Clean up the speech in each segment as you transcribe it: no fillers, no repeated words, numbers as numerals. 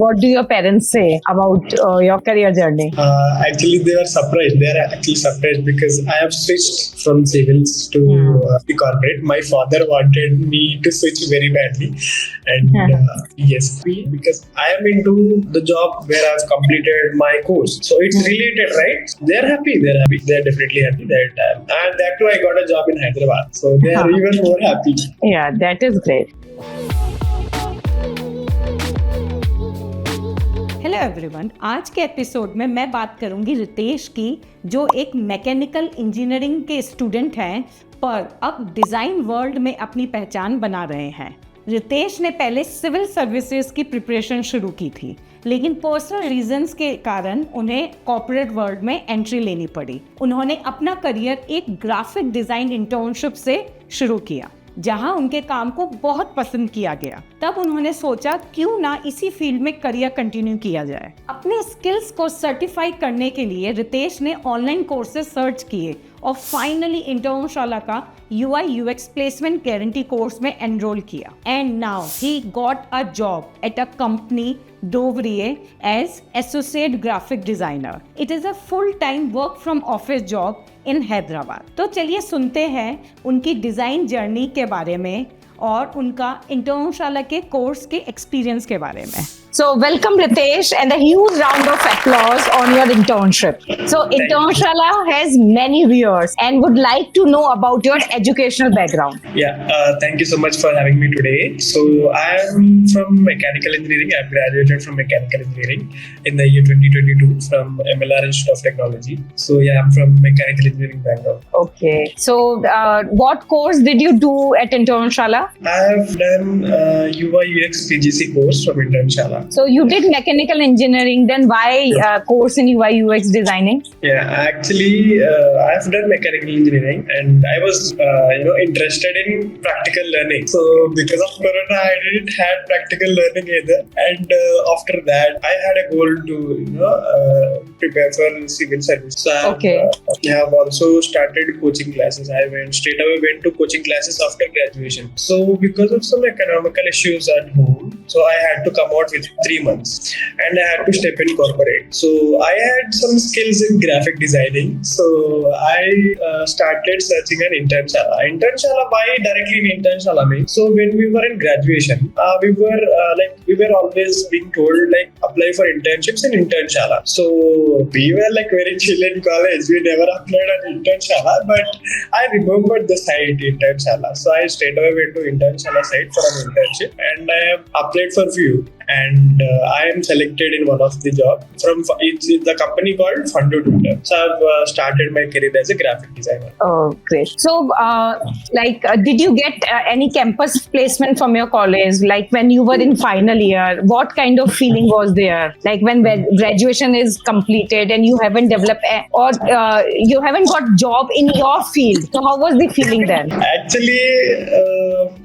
What do your parents say about your career journey? Actually, they are surprised. They are actually surprised because I have switched from civils to the corporate. My father wanted me to switch very badly, and yes, because I am into the job where I've completed my course, so it's related, right? They're happy. They're happy. They're definitely happy that time, and that too, I got a job in Hyderabad, so they are even more happy. Yeah, that is great. Hello everyone, आज के episode में मैं बात करूंगी रितेश की, जो एक mechanical engineering के स्टूडेंट हैं पर अब डिज़ाइन वर्ल्ड में अपनी पहचान बना रहे हैं। रितेश ने पहले सिविल सर्विसेज की प्रिपरेशन शुरू की थी, लेकिन पर्सनल रीजंस के कारण उन्हें कॉर्पोरेट वर्ल्ड में एंट्री लेनी पड़ी। उन्होंने अपना करियर एक ग्राफिक डिज़ाइन इंटर्नशिप से शुरू किया, जहां उनके काम को बहुत पसंद किया गया। तब उन्होंने सोचा क्यों ना इसी फील्ड में करियर कंटिन्यू किया जाए। अपने स्किल्स को सर्टिफाई करने के लिए रितेश ने ऑनलाइन कोर्सेज सर्च किए और फाइनली इंटर्नशाला का UI UX placement guarantee course में एनरोल किया। And now he got a job at a company Doverie as associate graphic designer. It is a full time work from office job in Hyderabad. तो चलिए सुनते हैं उनकी design journey के बारे में और उनका इंटर्नशाला के कोर्स के एक्सपीरियंस के बारे में। So welcome Ritesh and a huge round of applause on your internship. So Internshala has many viewers and would like to know about your educational background. Yeah, thank you so much for having me today. So I am from mechanical engineering. I've graduated from mechanical engineering in the year 2022 from MLR Institute of Technology. So yeah, I'm from mechanical engineering background. Okay. So what course did you do at Internshala? I have done UI UX PGC course from Internshala. So you did mechanical engineering, then why course in UI UX designing? Yeah, actually, I've done mechanical engineering, and I was, interested in practical learning. So because of Corona, I didn't have practical learning either. And after that, I had a goal to, prepare for civil service. So I have also started coaching classes. I straight away went to coaching classes after graduation. So because of some economical issues at home, so I had to come out with 3 months, and I had to step in corporate. So I had some skills in graphic designing. So I started searching an Internshala. Internshala, why directly in Internshala means? So when we were in graduation, we were always being told apply for internships in Internshala. So we were very chill in college. We never applied on Internshala, but I remembered the site Internshala. So I straight away went to Internshala site for an internship, and I have applied for few. And I am selected in one of the job from it's the company called Fund to Tutor. So I've started my career as a graphic designer. Oh, great. So, did you get any campus placement from your college? Like when you were in final year, what kind of feeling was there? Like when graduation is completed and you haven't developed or you haven't got job in your field. So how was the feeling then? Actually,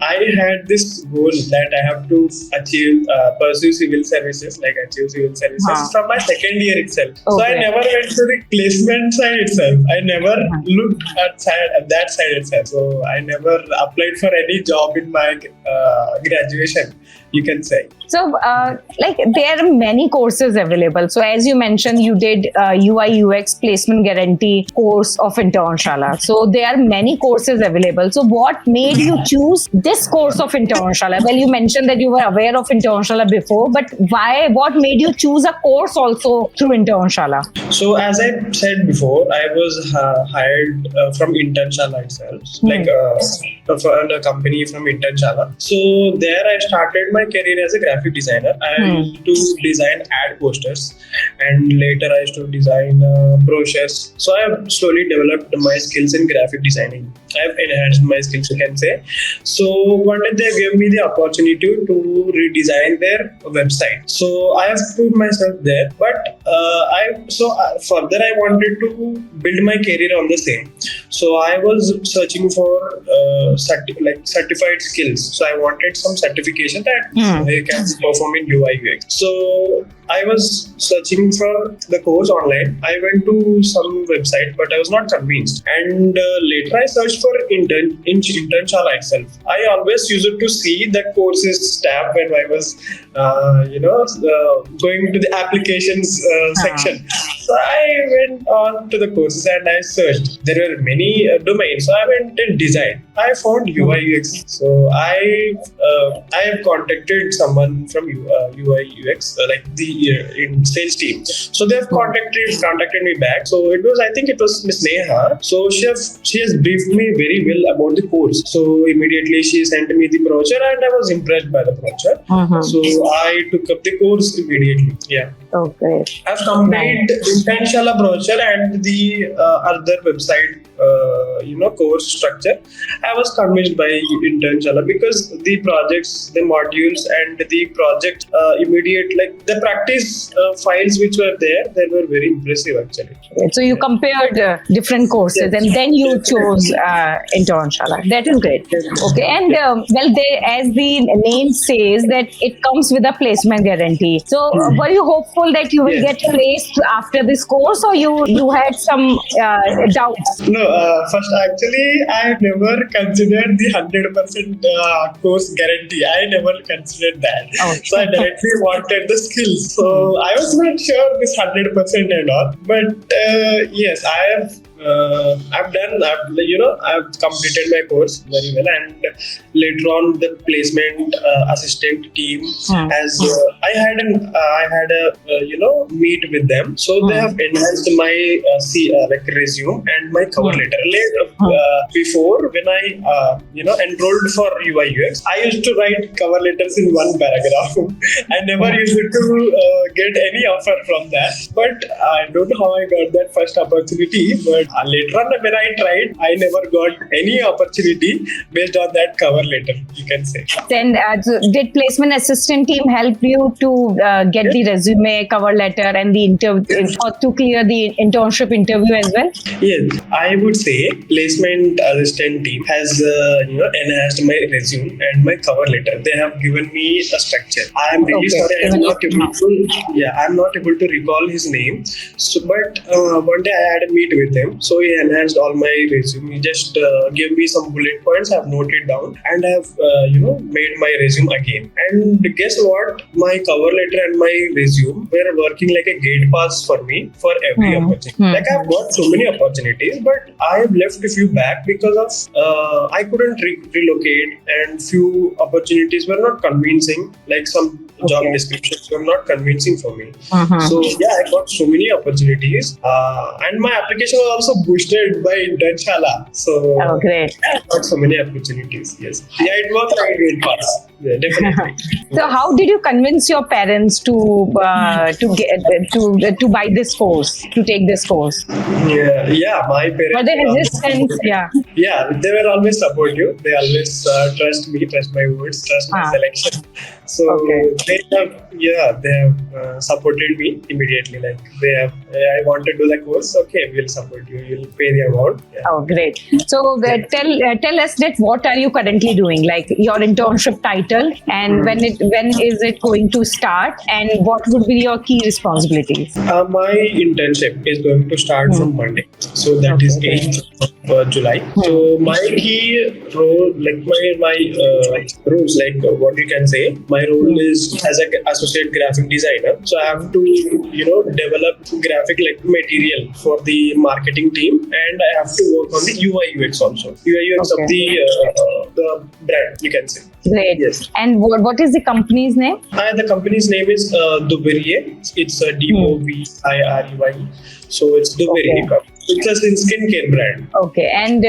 I had this goal that I have to achieve. Pursue civil services, achieve civil services from my second year itself. Okay. So I never went to the placement side itself. I never looked at that side itself. So I never applied for any job in my graduation, you can say. So there are many courses available. So as you mentioned, you did UI UX placement guarantee course of Internshala. So there are many courses available. So what made you choose this course of Internshala? Well, you mentioned that you were aware of Internshala before, but why? What made you choose a course also through Internshala? So as I said before, I was hired from Internshala itself, from a company from Internshala. So there I started my career as a graphic designer. I used to design ad posters, and later I used to design brochures. So I have slowly developed my skills in graphic designing. I have enhanced my skills, you can say. So one day they gave me the opportunity to redesign their website. So I have put myself there, but further I wanted to build my career on the same. So I was searching for certified skills. So I wanted some certification that I can perform in UI UX. So I was searching for the course online. I went to some website, but I was not convinced. And later I searched for Internshala itself. I always used to see the courses tab when I was, going to the applications section. So I went on to the courses and I searched. There were many domains. So I went in design. I found UI UX. So I have contacted someone from UI UX, in sales team. So they have contacted me back. So I think it was Miss Neha. So she has briefed me very well about the course. So immediately she sent me the brochure and I was impressed by the brochure. So I took up the course immediately. Yeah. Okay. I've completed Internshala brochure and the other website course structure. I was convinced by Internshala because the projects, the modules, and the project the practice files which were there, they were very impressive actually. So you compared different courses and then you chose Internshala. That is great. Okay, and as the name says, that it comes with a placement guarantee. So were you hopeful that you will get placed after this course, or you had some doubts? No, first actually I never considered the 100% course guarantee. I never considered that. Oh. So I directly wanted the skills. So I was not sure this 100% and all. But yes, I've completed my course very well, and later on the placement assistant team has I had a meet with them. So they have enhanced my resume and my cover letter. Before, when I enrolled for UI UX, I used to write cover letters in one paragraph. I never used to get any offer from that. But I don't know how I got that first opportunity. But later on, when I tried, I never got any opportunity based on that cover letter, you can say. Then did placement assistant team help you to get the resume, cover letter, and the interview, or to clear the internship interview as well? Yes, I would say placement assistant team has enhanced my resume and my cover letter. They have given me a structure. I am really sorry, I'm not able to recall his name. So, but one day I had a meet with him. So he enhanced all my resume. He just gave me some bullet points. I've noted down and I've made my resume again. And guess what? My cover letter and my resume were working like a gate pass for me for every opportunity. Like I've got so many opportunities, but I have left a few back because of I couldn't relocate, and few opportunities were not convincing. Like some job descriptions were not convincing for me. So I got so many opportunities, and my application was also boosted by Internshala. So great. I got so many opportunities. Yes, it was like a great pass. Yeah, definitely. So how did you convince your parents to buy this course, to take this course? Yeah, my parents were they resistant? Yeah, they were always supportive. They always trust me, trust my words, trust my selection. So they have supported me immediately. Like I want to do the course. Okay, we'll support you. You'll pay the amount. Yeah. Oh, great. So tell us that what are you currently doing? Like your internship title, and when is it going to start, and what would be your key responsibilities? My internship is going to start from Monday. So that is 8th of July. So my key role, like my roles, like what you can say, my role is as an associate graphic designer. So I have to develop graphic material for the marketing team, and I have to work on the UI UX also. UI UX of the brand, you can say. Great. Yes. And what is the company's name? The company's name is Dubirye. It's a DOVIREY. So it's Dubirye. It's a skincare brand. Okay, and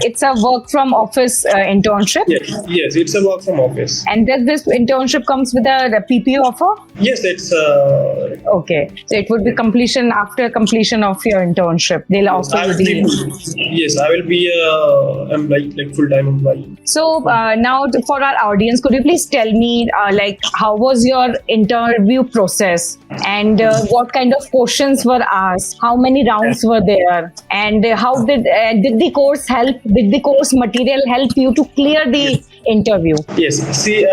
it's a work from office internship? Yes, it's a work from office. And does this internship comes with a PPO offer? Yes, it's Okay, so it would be completion after completion of your internship. They'll offer I you will the. be, yes, I will be employee, like full-time employee. So now for our audience, could you please tell me like how was your interview process and what kind of questions were asked? How many rounds were there? And how did the course help? Did the course material help you to clear the interview? Yes. See,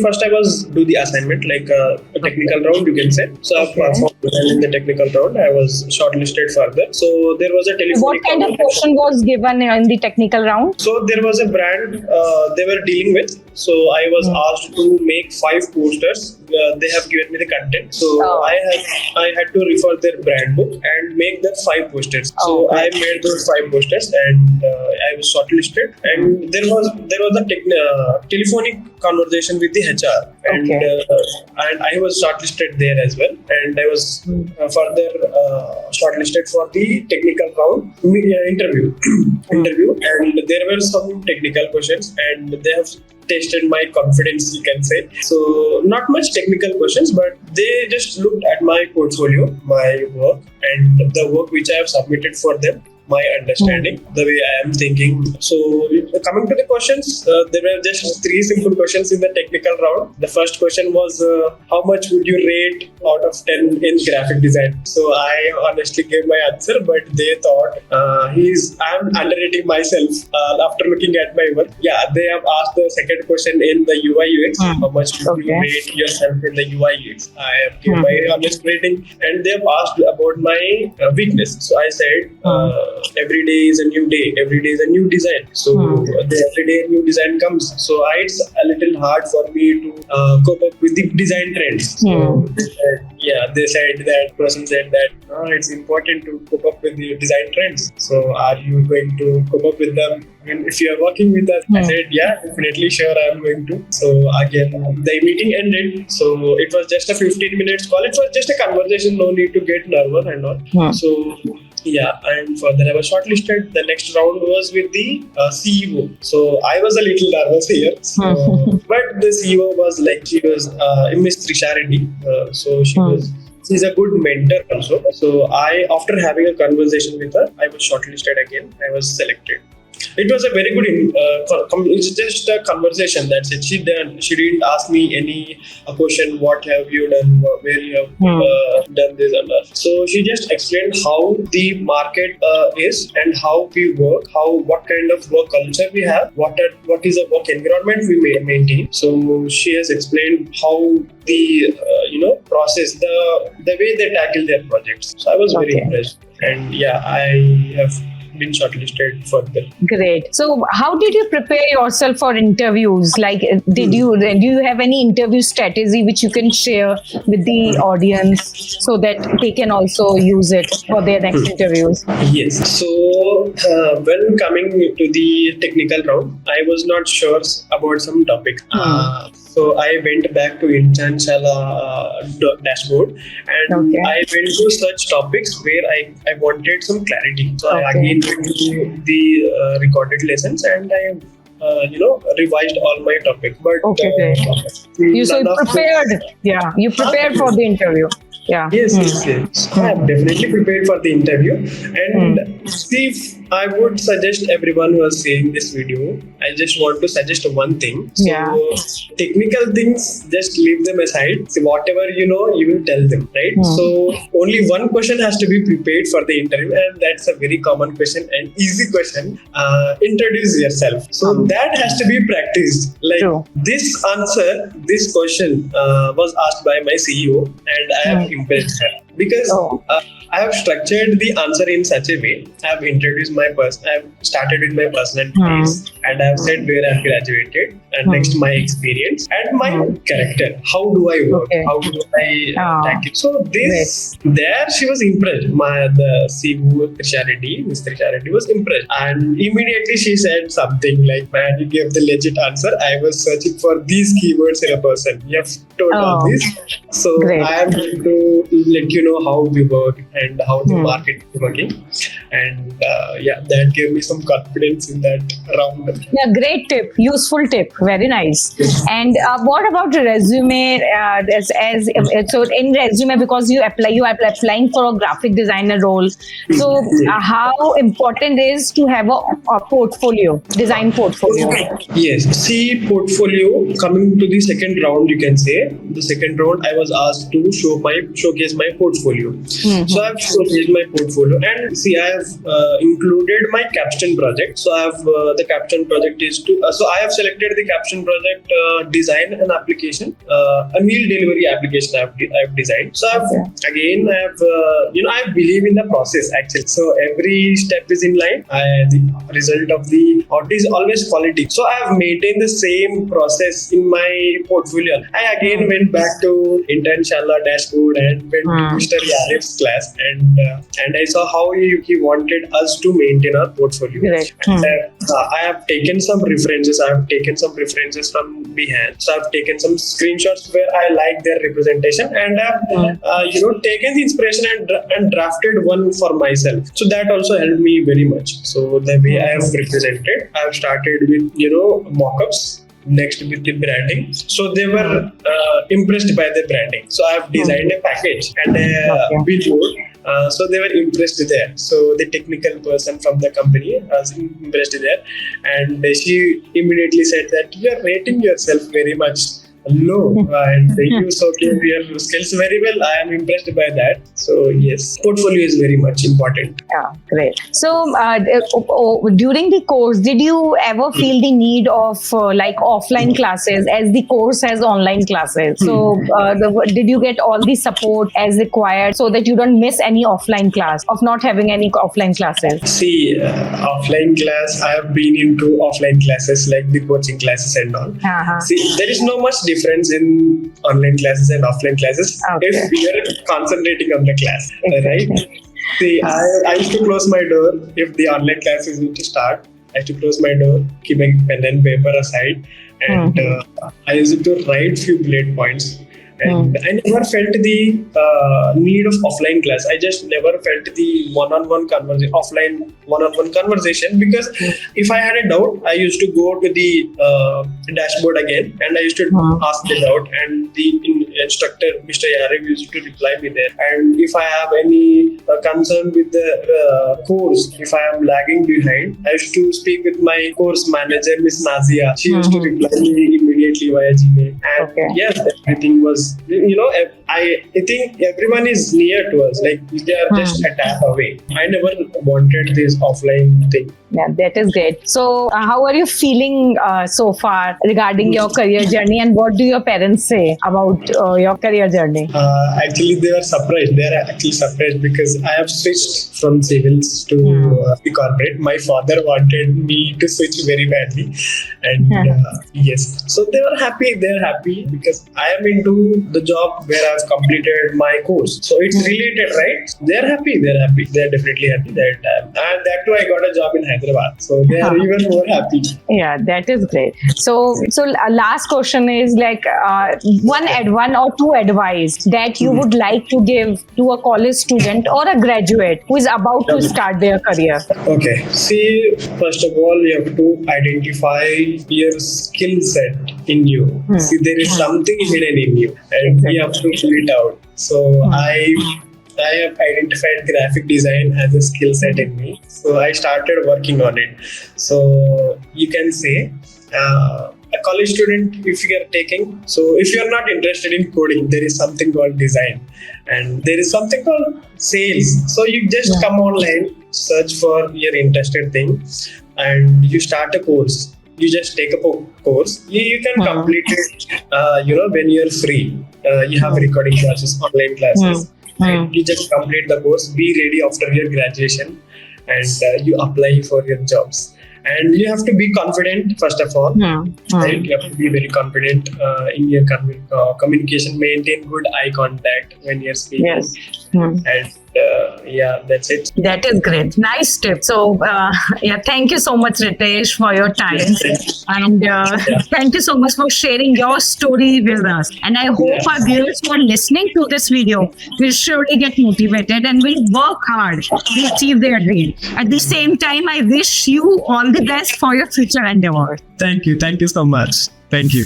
first I was do the assignment, like a technical round, you can say. So I performed well in the technical round. I was shortlisted further. So there was a telephonic. What kind of question was given in the technical round? So there was a brand they were dealing with. So I was asked to make 5 posters. They have given me the content. So I had to refer their brand book and make the 5 posters. So I made those 5 posters and I was shortlisted. And there was a telephonic conversation with the HR, and I was shortlisted there as well. And I was further shortlisted for the technical round interview. And there were some technical questions, and they have tested my confidence, you can say. So not much technical questions, but they just looked at my portfolio, my work, and the work which I have submitted for them, my understanding, the way I am thinking. So coming to the questions, there were just 3 simple questions in the technical round. The first question was, how much would you rate out of 10 in graphic design? So I honestly gave my answer, but they thought I'm underrating myself after looking at my work. Yeah, they have asked the second question in the UI UX. How much would you rate yourself in the UI UX? I have given my honest rating, and they have asked about my weakness. So I said, every day is a new day, every day is a new design. So every day a new design comes. So it's a little hard for me to cope up with the design trends. So they said that person said that it's important to cope up with the design trends. So are you going to cope up with them? And if you are working with us, I said, yeah, definitely, sure, I'm going to. So again, the meeting ended. So it was just a 15 minutes call. It was just a conversation, no need to get nervous and all. So yeah, and further I was shortlisted. The next round was with the CEO. So I was a little nervous here. So, but the CEO was like, she was Miss Trisha Reddy. So she's a good mentor also. So after having a conversation with her, I was shortlisted again. I was selected. It was a very good. It's just a conversation. That's it. She didn't ask me any question. What have you done? Where you have done this and that. So she just explained how the market is and how we work. What kind of work culture we have. What is a work environment we maintain. So she has explained how the process, the way they tackle their projects. So I was very impressed. And yeah, I have been shortlisted further. Great. So how did you prepare yourself for interviews? Like, do you have any interview strategy which you can share with the audience so that they can also use it for their next interviews? Yes. So when coming to the technical round, I was not sure about some topic. So I went back to Internshala dashboard, and I went to such topics where I wanted some clarity. So I again went to the recorded lessons, and I revised all my topic. But you prepared. You prepared for the interview. Yeah. Yes. I am definitely prepared for the interview. And see, I would suggest everyone who is seeing this video, I just want to suggest one thing. So technical things, just leave them aside. So whatever you know, you will tell them, right? So only one question has to be prepared for the interview, and that's a very common question and easy question. Introduce yourself. So that has to be practiced. Like this question was asked by my CEO, and I have impressed her because I have structured the answer in such a way. I have introduced I have started with my personal details, and I have said where I have graduated, and next my experience and my character. How do I work? How do I tackle? So there she was impressed. The CEO Miss Trisha Reddy was impressed, and immediately she said something like, "Man, you gave the legit answer. I was searching for these keywords in a person. You have told all this, so I am going to let you to know how we work and how the market is working. And that gave me some confidence in that round. Yeah, great tip, useful tip, very nice. And what about resume? So in resume, because you are applying for a graphic designer role. So how important is to have a portfolio, design portfolio? Yes. See, portfolio, coming to the second round, you can say the second round I was asked to showcase my portfolio. So I have showcased my portfolio, and see, I have included my capstone project. So I have the capstone project is to so I have selected the capstone project design an application, a meal delivery application I have designed. So I believe in the process actually. So every step is in line. The result of the audit is always quality. So I have maintained the same process in my portfolio. I again went back to Internshala dashboard and went to Mr. Yarev's class, and I saw how he wanted us to maintain our portfolio. Right. And, I have taken some references. I have taken some references from Behance. So I've taken some screenshots where I like their representation, and I've taken the inspiration and drafted one for myself. So that also helped me very much. So the way I have represented, I have started with mock-ups. Next with the branding, so they were impressed by the branding. So I have designed a package and a billboard. So they were impressed there. So the technical person from the company was impressed there, and she immediately said that you are rating yourself very much low, and you showcase your skills very well. I am impressed by that. So yes, portfolio is very much important. Yeah, great. So during the course, did you ever feel the need of like offline classes, as the course has online classes? So did you get all the support as required so that you don't miss any offline class, of not having any offline classes? See, offline class, I have been into offline classes like the coaching classes and all. See, there is no much difference in online classes and offline classes if we are concentrating on the class, right? See, I used to close my door if the online class is going to start. I used to close my door, keep a pen and paper aside, and I used to write few bullet points. And I never felt the need of offline class. I just never felt the one-on-one conversation, because if I had a doubt, I used to go to the dashboard again, and I used to ask the doubt, and the instructor, Mr. Yarev, used to reply me there. And if I have any concern with the course, if I am lagging behind, I used to speak with my course manager, Miss Nazia. She used to reply me immediately via Gmail. And yes, everything was, I think everyone is near to us, like they are just a tap away. I never wanted this offline thing. Yeah, that is great. So how are you feeling so far regarding your career journey, and what do your parents say about your career journey? Actually, they are surprised. They are actually surprised because I have switched from civils to the corporate. My father wanted me to switch very badly, and yes, so they were happy. They are happy because I am into the job where I've completed my course. So it's related, right? They are happy. They are happy. They are definitely happy that and that too, I got a job in Hyderabad. So they are even more happy. Yeah, that is great. So last question is like one or two advice that you would like to give to a college student or a graduate who is about to start their career. Okay. See, first of all, you have to identify your skill set in you. See, there is something hidden in you, and you have to pull it out. So I have identified graphic design as a skill set in me. So I started working on it. So you can say a college student, if you are taking, so if you are not interested in coding, there is something called design, and there is something called sales. So you just come online, search for your interested thing, and you start a course. You just take a course. You can complete it, when you're free. You have recording classes, online classes. Right? You just complete the course, be ready after your graduation, and you apply for your jobs. And you have to be confident, first of all. Right? You have to be very confident in your communication. Maintain good eye contact when you're speaking. Yes. And Yeah, that's it. That is great. Nice tip. So, yeah, thank you so much, Ritesh, for your time. And thank you so much for sharing your story with us. And I hope our viewers who are listening to this video will surely get motivated and will work hard to achieve their dream. At the same time, I wish you all the best for your future endeavors. Thank you so much. Thank you.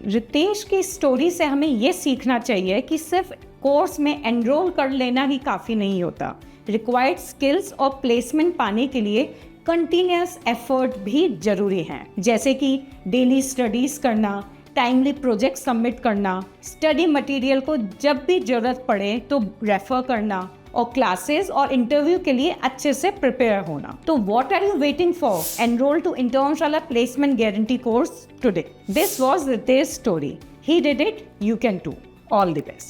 Ritesh की story से हमें ये सीखना चाहिए कि सिर्फ course में enrol कर लेना ही काफ़ी नहीं होता। रिक्वायर्ड स्किल्स और प्लेसमेंट पाने के लिए कंटिन्यूअस एफर्ट भी जरूरी हैं, जैसे कि डेली स्टडीज़ करना, टाइमली प्रोजेक्ट सबमिट करना, स्टडी मटेरियल को जब भी ज़रूरत पड़े तो रेफर करना और क्लासेस और इंटरव्यू के लिए अच्छे से प्रिपेयर होना। तो what are you waiting for? Enrol to Internshala placement guarantee course today. This was Ritesh story. He did it, you can too. All the best.